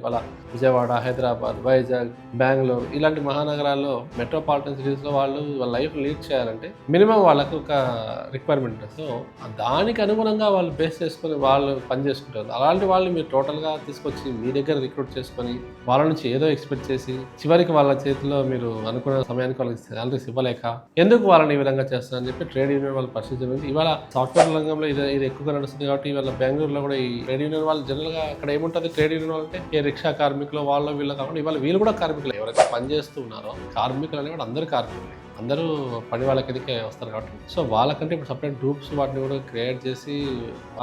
వాళ్ళ విజయవాడ, హైదరాబాద్, వైజాగ్, బెంగళూరు ఇలాంటి మహానగరాల్లో మెట్రోపాలిటన్ సిటీస్లో వాళ్ళు వాళ్ళ లైఫ్ లీడ్ చేయాలంటే మినిమం వాళ్ళకు ఒక రిక్వైర్మెంట్ ఉంటుంది. సో దానికి అనుగుణంగా వాళ్ళు బేస్ చేసుకొని వాళ్ళు పని చేసుకుంటారు. అలాంటి వాళ్ళు మీరు టోటల్గా తీసుకొచ్చి మీ దగ్గర రిక్రూట్ చేసుకొని వాళ్ళ నుంచి ఏదో ఎక్స్పెక్ట్ చేసి చివరికి వాళ్ళ చేతిలో మీరు అనుకున్న సమయానికి వాళ్ళకి శాలరీస్ ఇవ్వలేక ఎందుకు వాళ్ళని ఈ విధంగా చేస్తారని చెప్పి ట్రేడ్ యూనియన్ వాళ్ళు పరిశీలించింది. ఇవాళ సాఫ్ట్వేర్ రంగంలో ఇది ఎక్కువగా నడుస్తుంది కాబట్టి ఇవాళ బెంగళూరులో కూడా ఈ ట్రేడ్ యూనియన్ వాళ్ళు జనరల్గా అక్కడ ఏముంటుంది, ట్రేడ్ యూనియన్ వాళ్ళు అంటే ఏ రిక్షా కార్మికులు వీళ్ళు కాకుండా ఇవాళ వీళ్ళు కూడా కార్మికులు ఎవరైతే పనిచేస్తూ ఉన్నారో కార్మికులు అనేవాడు అందరూ కార్మికులు, అందరూ పని వాళ్ళ కిందకే వస్తారు కాబట్టి సో వాళ్ళకంటే ఇప్పుడు సపరేట్ గ్రూప్స్ వాటిని కూడా క్రియేట్ చేసి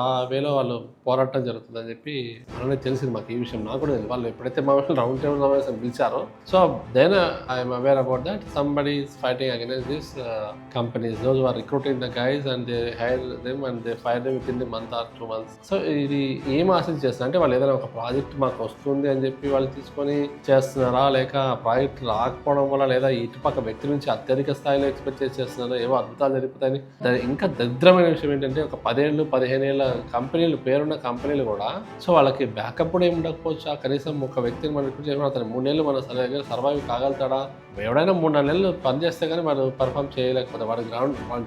ఆ వేలో వాళ్ళు పోరాటం జరుగుతుందని చెప్పి మననే తెలిసింది మాకు ఈ విషయం. నాకు కూడా తెలియదు. వాళ్ళు ఎప్పుడైతే మా రౌండ్ టేబుల్ సమావేశం పిలిచారో so then I'm aware about that somebody is fighting against this companies those are recruiting the guys and they hire them and they fire them with in the month or 2 months. So ఇది ఏం ఆశించి చేస్తారు అంటే వాళ్ళు ఏదైనా ఒక project మాకు వస్తుంది అని చెప్పి వాళ్ళు తీసుకొని చేస్తున్నారా, లేక ప్రాజెక్ట్ రాకపోవడం వల్ల లేదా ఇటుపక్క వ్యక్తి నుంచి అత్యధిక స్థాయిలో ఎక్స్పెక్ట్ చేస్తున్నారో ఏవో అద్భుతాలు జరుగుతాయని. ఇంకా దరిద్రమైన విషయం ఏంటంటే ఒక 10 ఏళ్ళు 15 ఏళ్ళ కంపెనీలు పేరున్న కంపెనీలు కూడా సో వాళ్ళకి బ్యాకప్ కూడా ఏమి ఉండకపోవచ్చు. కనీసం ఒక వ్యక్తిని మనం రిక్రూట్ చేయడం అతను 3 నెలలు మన దగ్గర సర్వైవ్ కాగలుగుతాడా, ఎవడైనా 3-4 నెలలు పనిచేస్తే కానీ వాడు పర్ఫామ్ చేయలేకపోతే వాడి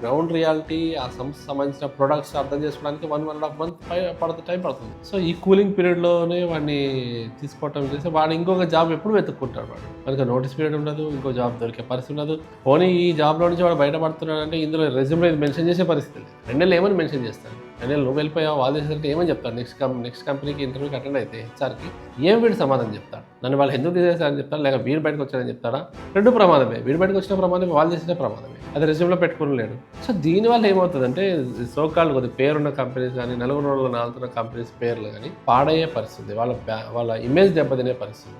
గ్రౌండ్ రియాలిటీ ఆ సంస్థ సంబంధించిన ప్రొడక్ట్స్ అర్థం చేసుకోవడానికి 1.5 months టైం పడుతుంది. సో ఈ కూలింగ్ పీరియడ్లోనే వాడిని తీసుకోవటం చేసి వాడు ఇంకొక జాబ్ ఎప్పుడు వెతుక్కుంటాడు. వాడికి నోటీస్ పీరియడ్ ఉండదు, ఇంకో జాబ్ దొరికే పరిస్థితి ఉండదు. పోనీ ఈ జాబ్లో నుంచి వాడు బయటపడుతున్నాడు అంటే ఇందులో రెజ్యూమ్లో ఇది మెన్షన్ చేసే పరిస్థితి లేదు. 2 నెలలు ఏమని మెన్షన్ చేస్తాడు, 2 నెలలు నువ్వు వెళ్ళిపోయావు వాళ్ళు చేసేసరికి ఏమని చెప్తాడు. నెక్స్ట్ కంపెనీకి ఇంటర్వ్యూకి అటెండ్ అయితే హెచ్ఆర్కి ఏం వీడు సమాధానం చెప్తాడు, నన్ను వాళ్ళు ఎందుకు తీసేసారని చెప్తాడు, లేక వీడు బయటకు వచ్చాడని చెప్తాడా. 2 ప్రమాదమే, వీడు బయటకు వచ్చిన ప్రమాదమే, వాళ్ళు చేసిన ప్రమాదమే, అది రెజ్యూమ్లో పెట్టుకుని లేడు. సో దీనివల్ల ఏమవుతుందంటే సోకాళ్ళు కొద్ది పేరున్న కంపెనీస్ కానీ నలుగురు నాలుగుతున్న కంపెనీస్ పేర్లు కానీ పాడయ్యే పరిస్థితి, వాళ్ళ ఇమేజ్ దెబ్బతినే పరిస్థితి.